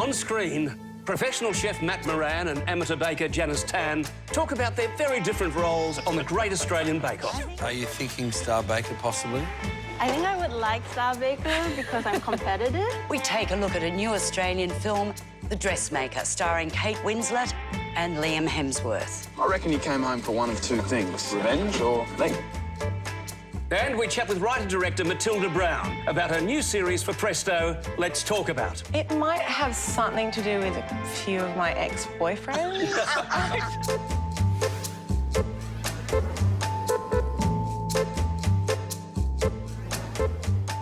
On screen, professional chef Matt Moran and amateur baker Janice talk about their very different roles on the Great Australian Bake Off. Are you thinking Star Baker, possibly? I think I would like Star Baker because I'm competitive. We take a look at a new Australian film, The Dressmaker, starring Kate Winslet and Liam Hemsworth. I reckon you came home for one of two things, revenge or me. And we chat with writer-director Matilda Brown about her new series for Presto, Let's Talk About. It might have something to do with a few of my ex-boyfriends.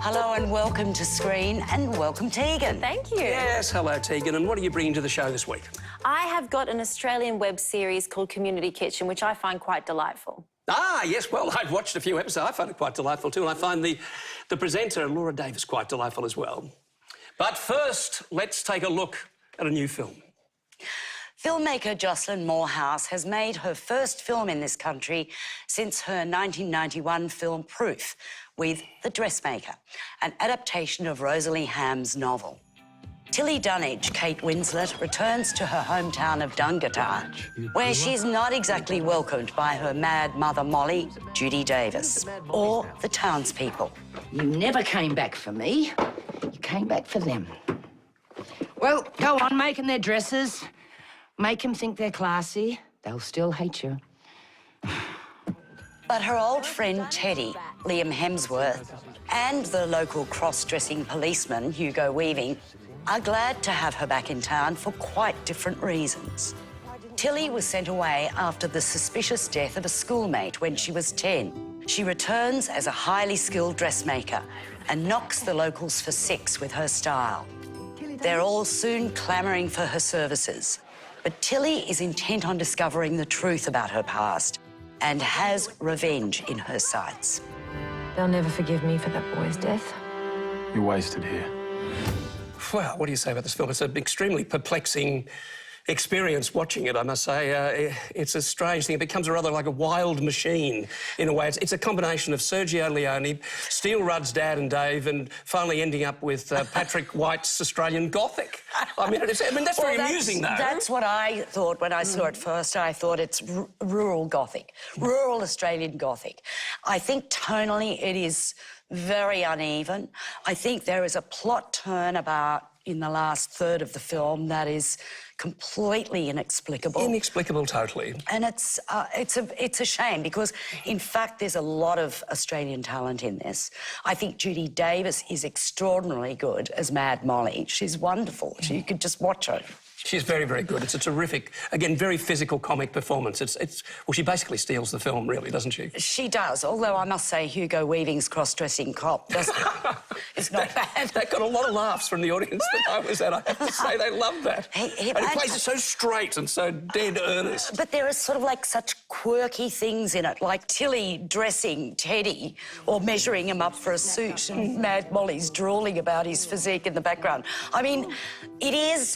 Hello and welcome to Screen, and welcome Tegan. Thank you. Yes, hello, Tegan. And what are you bringing to the show this week? I have got an Australian web series called Community Kitchen, which I find quite delightful. Ah, yes, well, I've watched a few episodes. I find it quite delightful too, and I find the presenter, Laura Davis, quite delightful as well. But first, let's take a look at a new film. Filmmaker Jocelyn Moorhouse has made her first film in this country since her 1991 film Proof with The Dressmaker, an adaptation of Rosalie Ham's novel. Tilly Dunnage, Kate Winslet, returns to her hometown of Dungatar, where she's not exactly welcomed by her mad mother Molly, Judy Davis, or the townspeople. You never came back for me. You came back for them. Well, go on making their dresses. Make them think they're classy. They'll still hate you. But her old friend Teddy, Liam Hemsworth, and the local cross-dressing policeman, Hugo Weaving, are glad to have her back in town for quite different reasons. Tilly was sent away after the suspicious death of a schoolmate when she was 10. She returns as a highly skilled dressmaker and knocks the locals for 6 with her style. They're all soon clamouring for her services. But Tilly is intent on discovering the truth about her past and has revenge in her sights. They'll never forgive me for that boy's death. You're wasted here. Well, what do you say about this film? It's an extremely perplexing experience watching it, I must say. It's a strange thing. It becomes rather like a wild machine in a way. It's a combination of Sergio Leone, Steel Rudd's Dad and Dave, and finally ending up with Patrick White's Australian Gothic. I mean, that's very amusing, though. That's what I thought when I saw it first. I thought it's rural Gothic, rural Australian Gothic. I think tonally it is very uneven. I think there is a plot turn about in the last third of the film that is completely inexplicable. Inexplicable, totally. And it's a shame because, in fact, there's a lot of Australian talent in this. I think Judy Davis is extraordinarily good as Mad Molly. She's wonderful. You could just watch her. She's very, very good. It's a terrific, again, very physical comic performance. Well, she basically steals the film, really, doesn't she? She does, although I must say Hugo Weaving's cross-dressing cop it's not bad. That got a lot of laughs from the audience that I was at. I have to say, they loved that. And he plays it so straight and so dead earnest. But there is sort of like such quirky things in it, like Tilly dressing Teddy or measuring him up for a suit and Mad Molly's drooling about his physique in the background. I mean, it's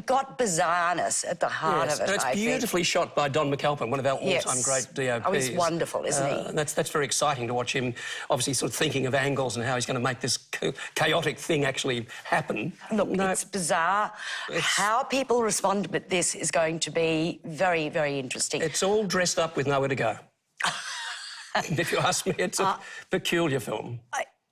got bizarreness at the heart of it, and it's beautifully shot by Don McAlpin, one of our all-time great DOPs. Oh, he's wonderful, isn't he? And that's very exciting to watch him, obviously, sort of thinking of angles and how he's going to make this chaotic thing actually happen. Look, it's bizarre. How people respond to this is going to be very, very interesting. It's all dressed up with nowhere to go. If you ask me, it's a peculiar film.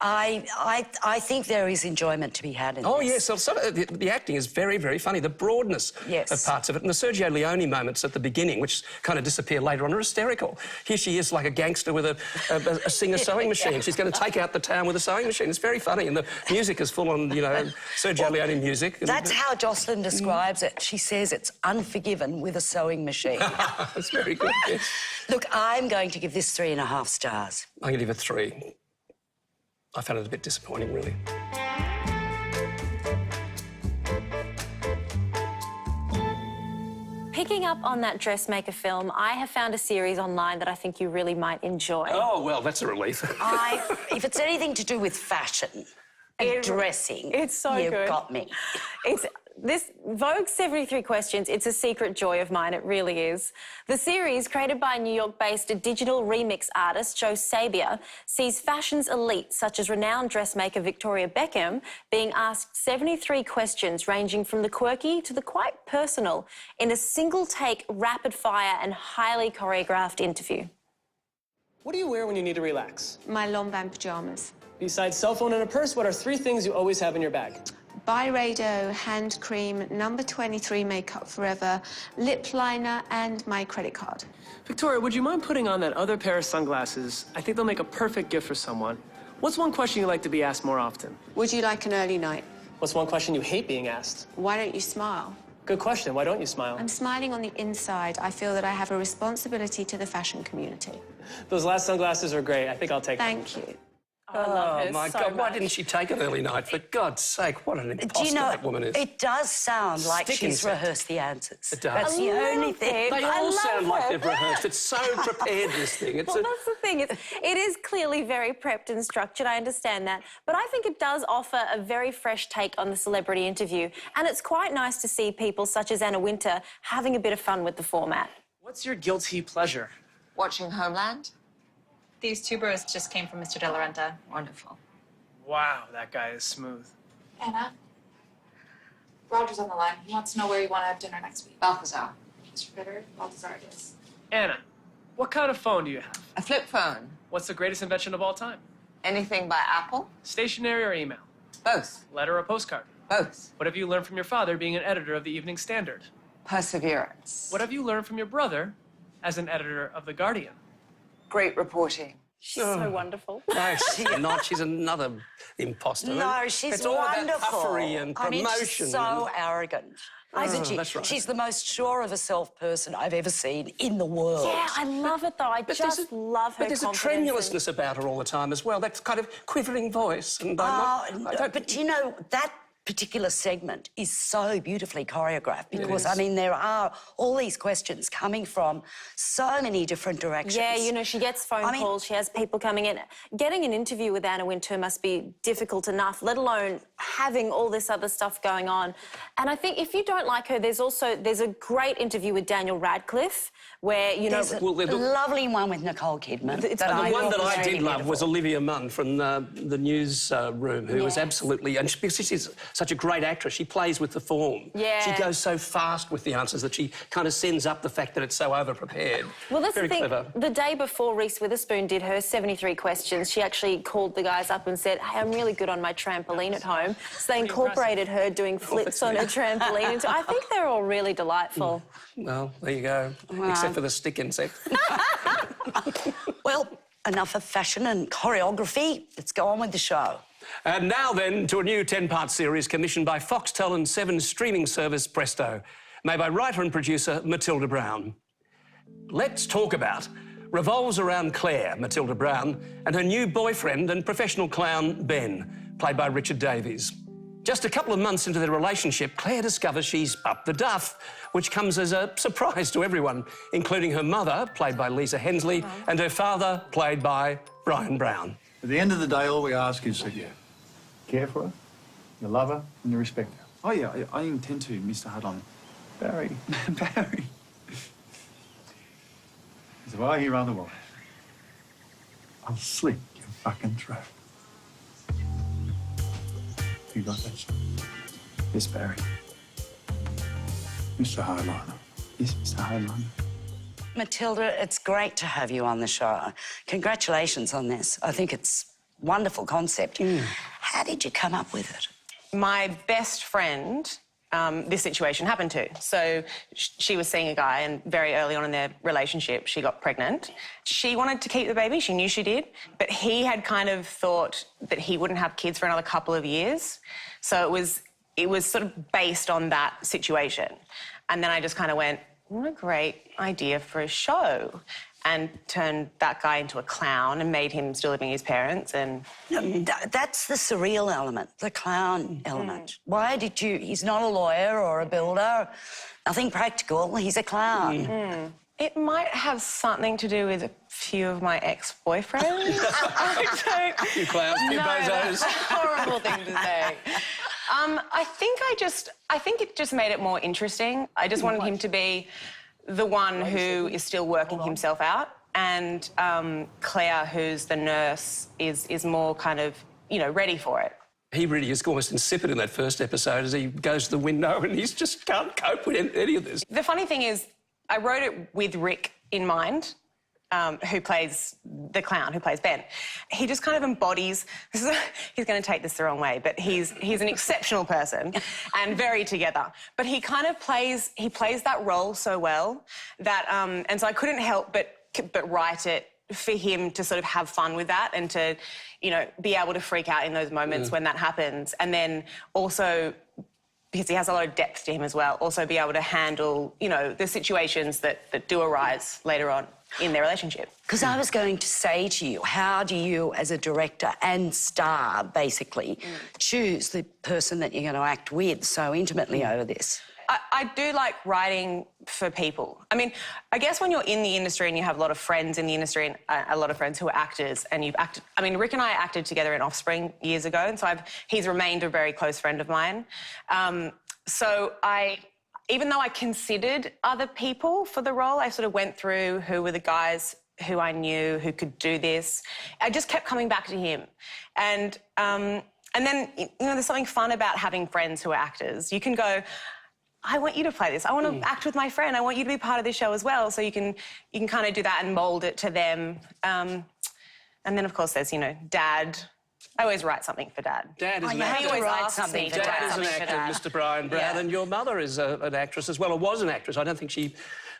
I think there is enjoyment to be had in this. Oh, yes. So the acting is very, very funny. The broadness of parts of it and the Sergio Leone moments at the beginning, which kind of disappear later on, are hysterical. Here she is like a gangster with a Singer sewing machine. She's going to take out the town with a sewing machine. It's very funny. And the music is full on, you know, Sergio Leone music. That's how Jocelyn describes it. She says it's Unforgiven with a sewing machine. That's very good, yes. Look, I'm going to give this 3.5 stars. I'm going to give it 3. I found it a bit disappointing, really. Picking up on that dressmaker film, I have found a series online that I think you really might enjoy. Oh, well, that's a relief. If it's anything to do with fashion, Dressing. It's so You've good. got me. This Vogue's 73 Questions, it's a secret joy of mine, it really is. The series, created by New York-based digital remix artist Joe Sabia, sees fashion's elite, such as renowned dressmaker Victoria Beckham, being asked 73 questions ranging from the quirky to the quite personal in a single-take, rapid-fire and highly choreographed interview. What do you wear when you need to relax? My long band pajamas. Besides cell phone and a purse, what are 3 things you always have in your bag? Byredo hand cream, number 23 makeup forever, lip liner, and my credit card. Victoria, would you mind putting on that other pair of sunglasses? I think they'll make a perfect gift for someone. What's one question you like to be asked more often? Would you like an early night? What's one question you hate being asked? Why don't you smile? Good question. Why don't you smile? I'm smiling on the inside. I feel that I have a responsibility to the fashion community. Those last sunglasses are great. I think I'll take them. Thank you. I love her my so God, why much. didn't she take an early night? For God's sake, what an imposter Do you know, that woman is. it does sound like Stick she's insect. rehearsed the answers. It does. That's the only thing. They I all love sound like her. they've rehearsed. It's so prepared, this thing. It's Well, that's the thing. It is clearly very prepped and structured. I understand that. But I think it does offer a very fresh take on the celebrity interview. And it's quite nice to see people such as Anna Wintour having a bit of fun with the format. What's your guilty pleasure? Watching Homeland. These 2 bros just came from Mr. De La Renta. Wonderful. Wow, that guy is smooth. Anna? Roger's on the line. He wants to know where you want to have dinner next week. Balthazar. Mr. Ritter, Balthazar it is. Anna, what kind of phone do you have? A flip phone. What's the greatest invention of all time? Anything by Apple? Stationery or email? Both. Letter or postcard? Both. What have you learned from your father being an editor of the Evening Standard? Perseverance. What have you learned from your brother as an editor of The Guardian? Great reporting. She's so wonderful. No, she's not. She's another imposter. No, she's it's all wonderful. About puffery and promotion. I mean, she's so arrogant. Isn't she? That's right. She's the most sure of herself person I've ever seen in the world. Yeah, I love it though. I just love her But there's a confidence tremulousness about her all the time as well. That kind of quivering voice. And I don't But you know, that particular segment is so beautifully choreographed because, I mean, there are all these questions coming from so many different directions. Yeah, you know, she gets phone calls, she has people coming in. Getting an interview with Anna Wintour must be difficult enough, let alone having all this other stuff going on. And I think if you don't like her, there's a great interview with Daniel Radcliffe where, you know... There's a lovely one with Nicole Kidman. The one that I did love was Olivia Munn from the newsroom, who was absolutely... And because she's such a great actress, she plays with the form. Yeah. She goes so fast with the answers that she kind of sends up the fact that it's so over-prepared. Well, that's Very the thing. clever. The day before Reese Witherspoon did her 73 questions, she actually called the guys up and said, hey, I'm really good on my trampoline at home. So they incorporated her doing flips on her trampoline. And so I think they're all really delightful. Well, there you go. Except for the stick insect. Well, enough of fashion and choreography. Let's go on with the show. And now then to a new 10-part series commissioned by Foxtel and Seven's streaming service Presto, made by writer and producer Matilda Brown. Let's Talk About revolves around Claire, Matilda Brown, and her new boyfriend and professional clown, Ben, played by Richard Davies. Just a couple of months into their relationship, Claire discovers she's up the duff, which comes as a surprise to everyone, including her mother, played by Lisa Hensley, and her father, played by Brian Brown. At the end of the day, all we ask is that you care for her, you love her, and you respect her. Oh, yeah, I intend to, Mr. Hadlon. Barry, Barry. if I hear otherwise, I'll slit your fucking throat. You got that, son? Yes, Barry. Mr. Hardliner. Yes, Mr. Hadlon. Matilda, it's great to have you on the show. Congratulations on this. I think it's a wonderful concept. How did you come up with it? My best friend, this situation happened to. So she was seeing a guy, and very early on in their relationship, she got pregnant. She wanted to keep the baby. She knew she did. But he had kind of thought that he wouldn't have kids for another couple of years. So it was sort of based on that situation. And then I just kind of went, what a great idea for a show. And turned that guy into a clown and made him still living with his parents. And that's the surreal element, the clown element. Why did you... He's not a lawyer or a builder, nothing practical. He's a clown. It might have something to do with a few of my ex-boyfriends. You clowns, you bozos. That's a horrible thing to say. I think it just made it more interesting. I just wanted him to be the one who is still working himself out, and Claire, who's the nurse, is more kind of, you know, ready for it. He really is almost insipid in that first episode as he goes to the window and he just can't cope with any of this. The funny thing is, I wrote it with Rick in mind, who plays the clown, who plays Ben. He just kind of embodies... he's going to take this the wrong way, but he's an exceptional person and very together. But he kind of plays that role so well that... and so I couldn't help but write it for him to sort of have fun with that and to, you know, be able to freak out in those moments when that happens. And then also, because he has a lot of depth to him as well, also be able to handle, you know, the situations that do arise later on in their relationship. Because I was going to say to you, how do you, as a director and star, basically, choose the person that you're going to act with so intimately over this? I do like writing for people. I mean, I guess when you're in the industry and you have a lot of friends in the industry and a lot of friends who are actors and you've acted... I mean, Rick and I acted together in Offspring years ago, and so he's remained a very close friend of mine. So even though I considered other people for the role, I sort of went through who were the guys who I knew who could do this. I just kept coming back to him. And then, you know, there's something fun about having friends who are actors. You can go... I want you to play this. I want to act with my friend. I want you to be part of this show as well. So you can kind of do that and mould it to them. And then, of course, there's, you know, Dad. I always write something for Dad. Dad is an You have actor. to write something for Dad Dad. is an actor, Mr. Brian Brown, and your mother is an actress as well, or was an actress. I don't think she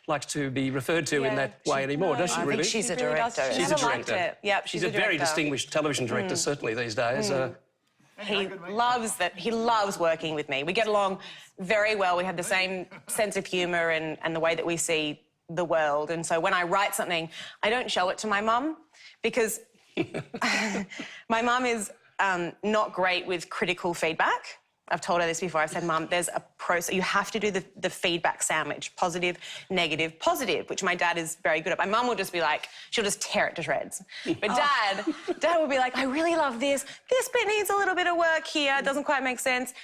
likes to be referred to in that way anymore, does she, I really? think she's a director. She's a director. Yep, she's a very distinguished television director, certainly, these days. He loves working with me. We get along very well. We have the same sense of humour and the way that we see the world. And so when I write something, I don't show it to my mum because my mum is not great with critical feedback. I've told her this before. I've said, Mum, there's a process. You have to do the feedback sandwich, positive, negative, positive, which my dad is very good at. My mum will just be like, she'll just tear it to shreds. But Dad will be like, I really love this. This bit needs a little bit of work here. It doesn't quite make sense.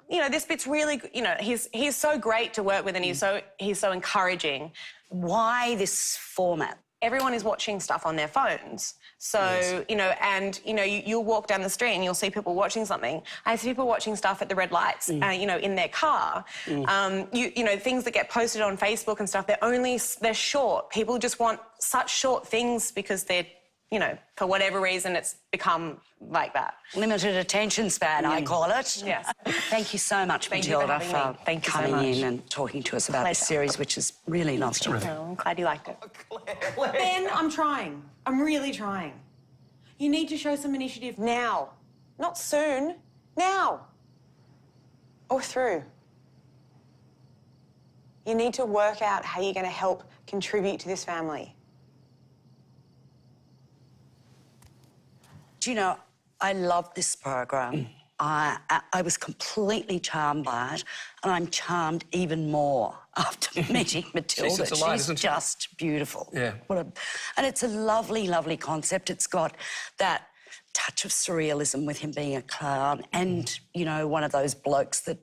You know, this bit's really, you know, he's so great to work with and he's so encouraging. Why this format? Everyone is watching stuff on their phones. So, you know, and, you know, you'll walk down the street and you'll see people watching something. I see people watching stuff at the red lights, you know, in their car. You know, things that get posted on Facebook and stuff, they're short. People just want such short things because they're, you know, for whatever reason, it's become like that. Limited attention span, I call it. Yes. Thank you so much, Matilda, for coming in and talking to us about this series, which is really lovely. Oh, I'm glad you liked it. Ben, I'm trying. I'm really trying. You need to show some initiative now. Not soon. Now. Or through. You need to work out how you're going to help contribute to this family. Do you know, I love this program. I was completely charmed by it, and I'm charmed even more after meeting Matilda. She's just beautiful. Yeah. And it's a lovely, lovely concept. It's got that touch of surrealism with him being a clown and, you know, one of those blokes that,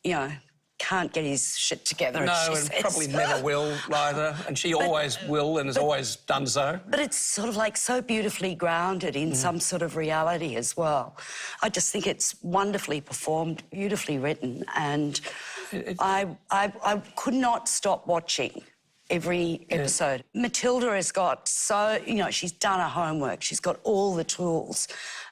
you know, can't get his shit together. No, and probably never will either. And she always will and has always done so. But it's sort of like so beautifully grounded in some sort of reality as well. I just think it's wonderfully performed, beautifully written, and I could not stop watching every episode. Matilda has got you know, she's done her homework. She's got all the tools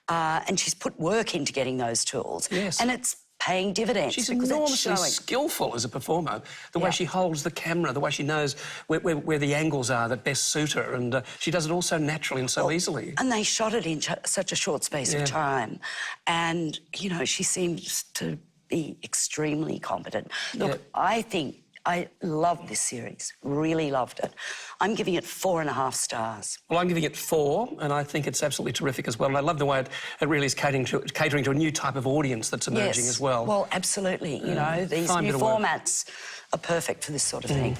and she's put work into getting those tools. Yes. And it's paying dividends. She's enormously skillful as a performer. The way she holds the camera, the way she knows where the angles are that best suit her, and she does it all so naturally and so easily. And they shot it in such a short space of time. And, you know, she seems to be extremely competent. Look, I love this series, really loved it. I'm giving it 4.5 stars. Well, I'm giving it 4, and I think it's absolutely terrific as well. And I love the way it really is catering to a new type of audience that's emerging as well. Well, absolutely. You know, these new formats are perfect for this sort of thing.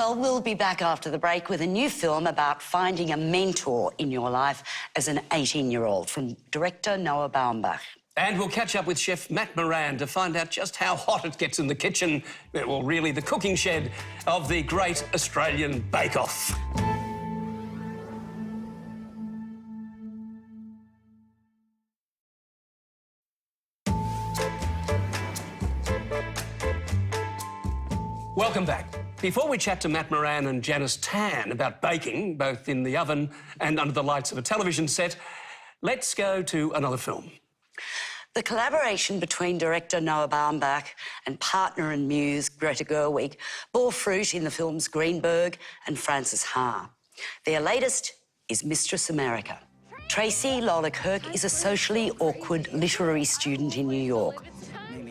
Well, we'll be back after the break with a new film about finding a mentor in your life as an 18-year-old from director Noah Baumbach. And we'll catch up with chef Matt Moran to find out just how hot it gets in the kitchen, well, really the cooking shed of the Great Australian Bake Off. Welcome back. Before we chat to Matt Moran and Janice Tan about baking, both in the oven and under the lights of a television set, let's go to another film. The collaboration between director Noah Baumbach and partner and muse Greta Gerwig bore fruit in the films Greenberg and Frances Ha. Their latest is Mistress America. Tracy Lola Kirk is a socially awkward literary student in New York.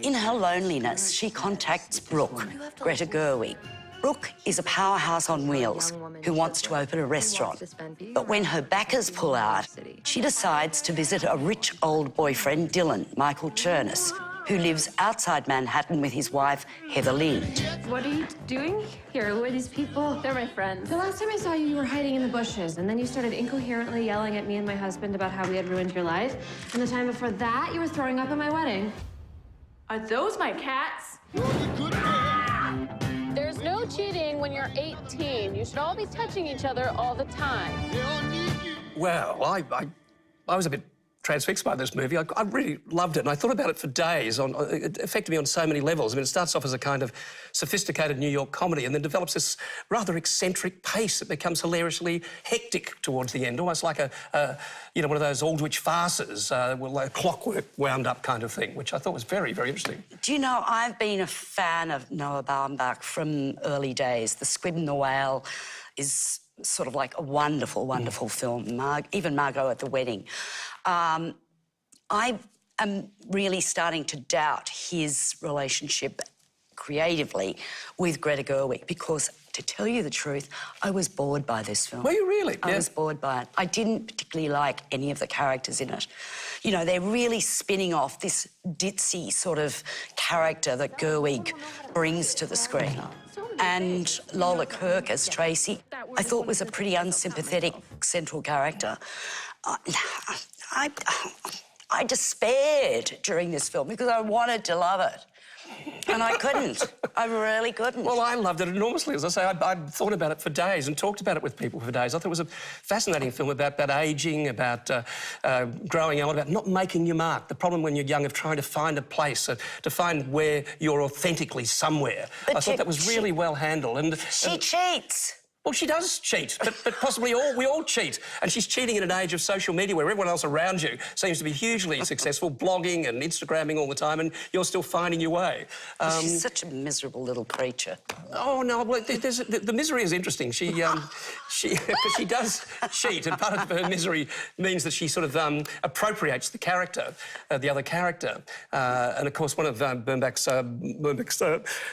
In her loneliness, she contacts Brooke, Greta Gerwig. Brooke is a powerhouse on wheels who wants to open a restaurant. But when her backers pull out, she decides to visit a rich old boyfriend, Dylan, Michael Chernus, who lives outside Manhattan with his wife, Heather Lynn. What are you doing here? Who are these people? They're my friends. The last time I saw you, you were hiding in the bushes, and then you started incoherently yelling at me and my husband about how we had ruined your life. And the time before that, you were throwing up at my wedding. Are those my cats? There's no cheating when you're 18. You should all be touching each other all the time. Well, I was a bit transfixed by this movie. I really loved it, and I thought about it for days. It affected me on so many levels. I mean, it starts off as a kind of sophisticated New York comedy and then develops this rather eccentric pace. It becomes hilariously hectic towards the end, almost like one of those Aldwych farces, like clockwork wound up kind of thing, which I thought was very, very interesting. Do you know, I've been a fan of Noah Baumbach from early days. The Squid and the Whale is sort of like a wonderful, wonderful film. Even Margot at the Wedding. I am really starting to doubt his relationship creatively with Greta Gerwig because, to tell you the truth, I was bored by this film. Were you really? I was bored by it. I didn't particularly like any of the characters in it. You know, they're really spinning off this ditzy sort of character that Gerwig brings to the screen. And Lola Kirk as Tracy, I thought was a pretty unsympathetic central character. I despaired during this film because I wanted to love it. And I couldn't. I really couldn't. Well, I loved it enormously. As I say, I thought about it for days and talked about it with people for days. I thought it was a fascinating film about ageing, about growing old, about not making your mark. The problem when you're young of trying to find a place, to find where you're authentically somewhere. But I thought that was really well handled. And she cheats. Well, she does cheat, but possibly we all cheat. And she's cheating in an age of social media where everyone else around you seems to be hugely successful, blogging and Instagramming all the time, and you're still finding your way. She's such a miserable little creature. Oh, no, well, the misery is interesting. She does cheat, and part of her misery means that she sort of appropriates the character, the other character. And, of course, one of Baumbach's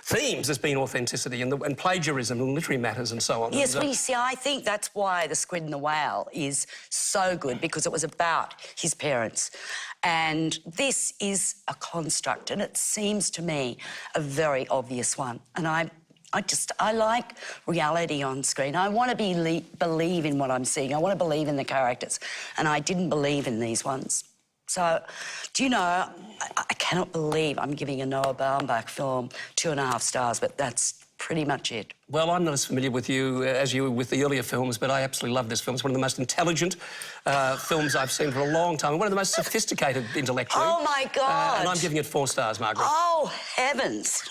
themes has been authenticity and plagiarism and literary matters and so on. Yes, well, you see, I think that's why The Squid and the Whale is so good, because it was about his parents. And this is a construct, and it seems to me a very obvious one. And I like reality on screen. I want to believe in what I'm seeing. I want to believe in the characters. And I didn't believe in these ones. So, do you know, I cannot believe I'm giving a Noah Baumbach film 2.5 stars, but that's pretty much it. Well, I'm not as familiar with you as you were with the earlier films, but I absolutely love this film. It's one of the most intelligent films I've seen for a long time, and one of the most sophisticated intellectually. Oh, my God! And I'm giving it 4 stars, Margaret. Oh, heavens!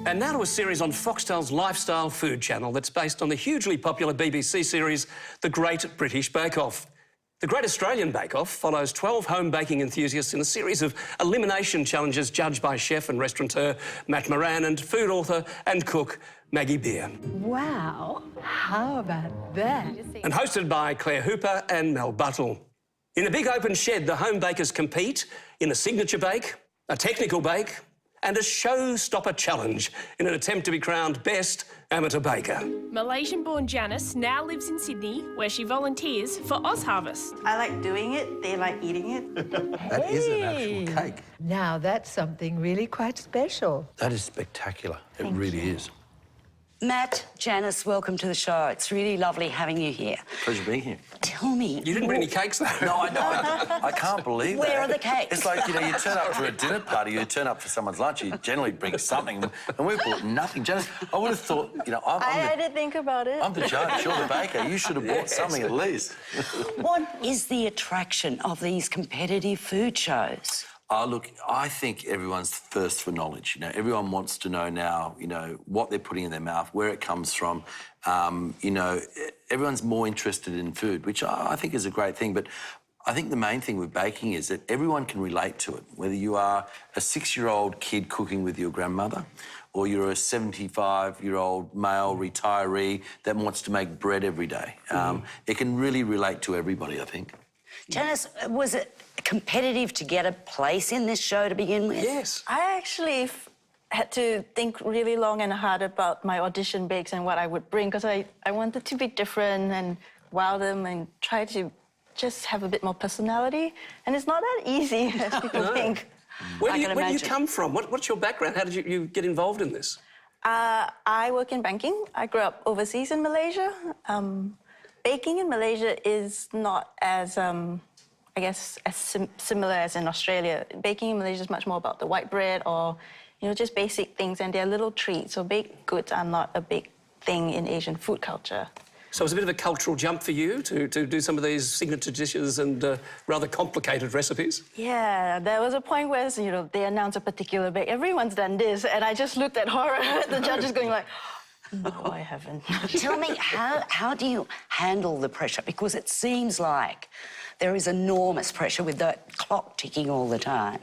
And now to a series on Foxtel's lifestyle food channel that's based on the hugely popular BBC series The Great British Bake Off. The Great Australian Bake Off follows 12 home baking enthusiasts in a series of elimination challenges judged by chef and restaurateur Matt Moran and food author and cook Maggie Beer. Wow, how about that? And hosted by Claire Hooper and Mel Buttle. In a big open shed, the home bakers compete in a signature bake, a technical bake, and a showstopper challenge in an attempt to be crowned Best Amateur Baker. Malaysian-born Janice now lives in Sydney, where she volunteers for Oz Harvest. I like doing it, they like eating it. That is an actual cake. Now that's something really quite special. That is spectacular. It really is. Matt, Janice, welcome to the show. It's really lovely having you here. Pleasure being here. Tell me... You didn't bring any cakes, though. No, I know. I can't believe that. Where are the cakes? It's like, you know, you turn up for a dinner party, you turn up for someone's lunch, you generally bring something, and we've brought nothing. Janice, I would have thought, you know, I didn't think about it. I'm the judge, you're the baker. You should have brought something at least. What is the attraction of these competitive food shows? Look, I think everyone's thirst for knowledge. You know, everyone wants to know now, you know, what they're putting in their mouth, where it comes from. You know, everyone's more interested in food, which I think is a great thing. But I think the main thing with baking is that everyone can relate to it, whether you are a 6-year-old kid cooking with your grandmother or you're a 75-year-old male retiree that wants to make bread every day. It can really relate to everybody, I think. Janice, was it competitive to get a place in this show to begin with? Yes. I actually had to think really long and hard about my audition bakes and what I would bring, because I wanted to be different and wow them and try to just have a bit more personality. And it's not that easy as people think. Where do you come from? What's your background? How did you get involved in this? I work in banking. I grew up overseas in Malaysia. Baking in Malaysia is not as, I guess, as similar as in Australia. Baking in Malaysia is much more about the white bread or, you know, just basic things, and they're little treats. So baked goods are not a big thing in Asian food culture. So it was a bit of a cultural jump for you to do some of these signature dishes and rather complicated recipes? Yeah, there was a point where, you know, they announced a particular bake. Everyone's done this, and I just looked at horror at the judges going like, no, I haven't. Tell me, how do you handle the pressure? Because it seems like there is enormous pressure with the clock ticking all the time.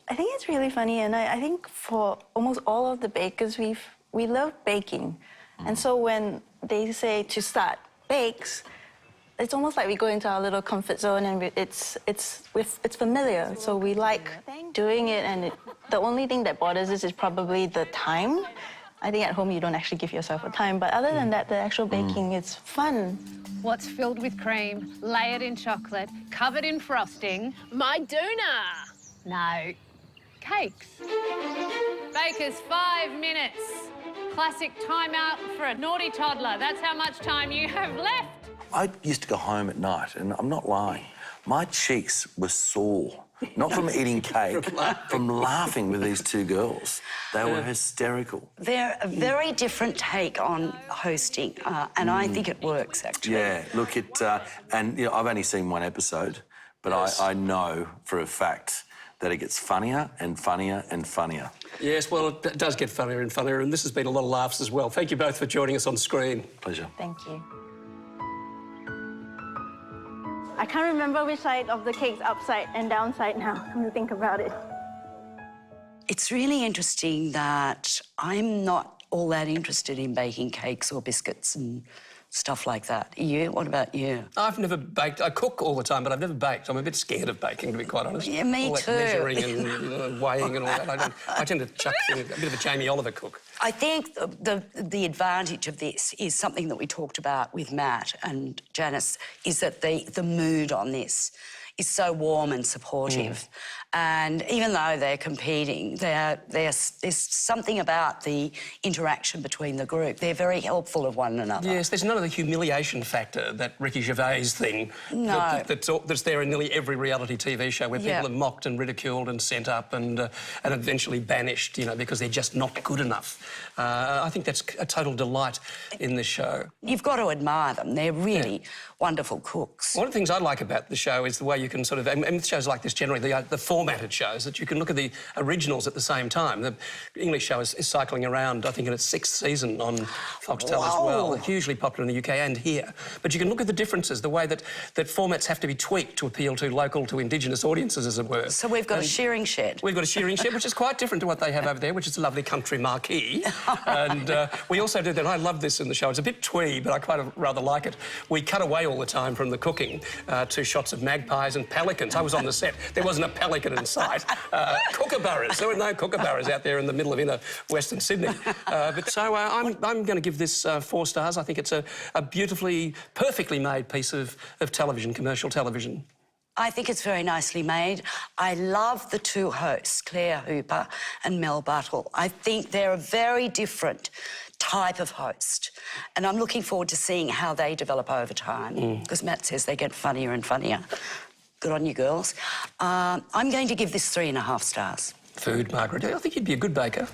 I think it's really funny, and I think for almost all of the bakers, we love baking. And so when they say to start bakes, it's almost like we go into our little comfort zone, and it's familiar. So we like doing it, and the only thing that bothers us is probably the time. I think at home you don't actually give yourself a time, but other than that, the actual baking is fun. What's filled with cream, layered in chocolate, covered in frosting? My doona. No, cakes. Bakers, 5 minutes. Classic timeout for a naughty toddler. That's how much time you have left. I used to go home at night, and I'm not lying, my cheeks were sore. Not from eating cake, from laughing with these two girls. They were hysterical. They're a very different take on hosting, and I think it works, actually. Yeah, look, and you know, I've only seen one episode, but I know for a fact that it gets funnier and funnier and funnier. Yes, well, it does get funnier and funnier, and this has been a lot of laughs as well. Thank you both for joining us on screen. Pleasure. Thank you. I can't remember which side of the cake's upside and downside now, when you think about it. It's really interesting that I'm not all that interested in baking cakes or biscuits and stuff like that. You? What about you? I've never baked. I cook all the time, but I've never baked. I'm a bit scared of baking, to be quite honest. Yeah, me all too. That measuring and weighing and all that. I tend to chuck in a bit of a Jamie Oliver cook. I think the advantage of this is something that we talked about with Matt and Janice, is that the mood on this is so warm and supportive. And even though they're competing, there's something about the interaction between the group. They're very helpful of one another. Yes, there's none of the humiliation factor, that Ricky Gervais thing that's there in nearly every reality TV show, where people are mocked and ridiculed and sent up and eventually banished, you know, because they're just not good enough. I think that's a total delight in this show. You've got to admire them. They're really wonderful cooks. One of the things I like about the show is the way you can sort of, and with shows like this generally, the formatted shows, that you can look at the originals at the same time. The English show is cycling around, I think, in its 6th season on Foxtel as well. Hugely popular in the UK and here. But you can look at the differences, the way that formats have to be tweaked to appeal to local, to Indigenous audiences, as it were. So we've got a shearing shed. We've got a shearing shed, which is quite different to what they have over there, which is a lovely country marquee. And we also do that. I love this in the show. It's a bit twee, but I quite rather like it. We cut away all the time from the cooking to shots of magpies and pelicans. I was on the set. There wasn't a pelican in sight. Kookaburras. There were no kookaburras out there in the middle of inner Western Sydney. I'm going to give this 4 stars. I think it's a beautifully, perfectly made piece of television, commercial television. I think it's very nicely made. I love the 2 hosts, Claire Hooper and Mel Buttle. I think they're a very different type of host. And I'm looking forward to seeing how they develop over time, because Matt says they get funnier and funnier. Good on you, girls. I'm going to give this 3.5 stars. Food, Margaret. I think you'd be a good baker.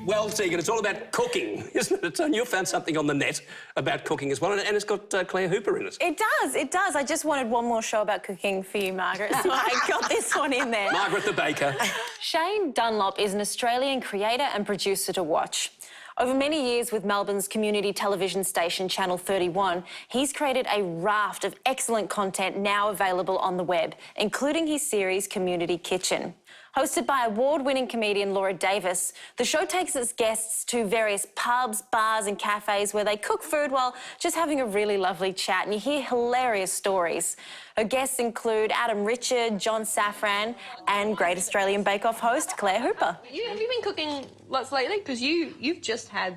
Well, Tegan, it's all about cooking, isn't it? And you found something on the net about cooking as well, and it's got Claire Hooper in it. It does, it does. I just wanted one more show about cooking for you, Margaret, so I got this one in there. Margaret the baker. Shane Dunlop is an Australian creator and producer to watch. Over many years with Melbourne's community television station Channel 31, he's created a raft of excellent content now available on the web, including his series Community Kitchen. Hosted by award-winning comedian Laura Davis, the show takes its guests to various pubs, bars and cafes where they cook food while just having a really lovely chat, and you hear hilarious stories. Her guests include Adam Richard, John Safran and Great Australian Bake Off host Claire Hooper. Have you been cooking lots lately? Because you've just had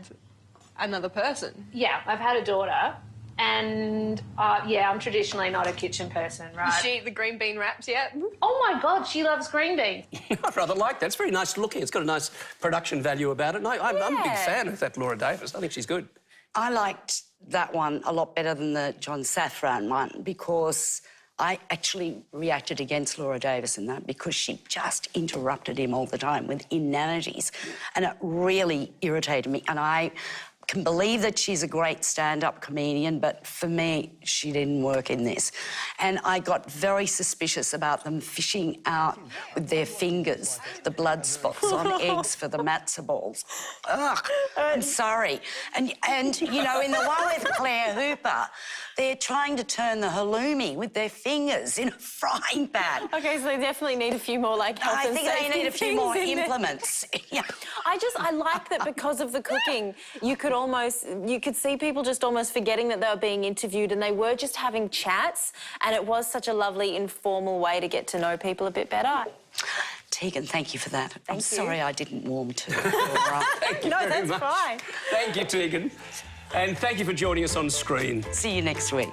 another person. Yeah, I've had a daughter. And, yeah, I'm traditionally not a kitchen person, right? Did she eat the green bean wraps yet? Oh, my God, she loves green beans. I rather like that. It's very nice looking. It's got a nice production value about it. And I'm a big fan of that Laura Davis. I think she's good. I liked that one a lot better than the John Safran one, because I actually reacted against Laura Davis in that, because she just interrupted him all the time with inanities, and it really irritated me. And I can believe that she's a great stand-up comedian, but for me, she didn't work in this. And I got very suspicious about them fishing out with their fingers the blood spots on eggs for the matzo balls. Ugh, I'm sorry. And you know, in the one with Claire Hooper, they're trying to turn the halloumi with their fingers in a frying pan. OK, so they definitely need a few more, like, health and safety. I think they need a few more implements. Yeah. I like that because of the cooking, you could see people just almost forgetting that they were being interviewed, and they were just having chats, and it was such a lovely, informal way to get to know people a bit better. Tegan, thank you for that. I'm sorry I didn't warm to it. Thank you very much. Fine. Thank you, Tegan. And thank you for joining us on screen. See you next week.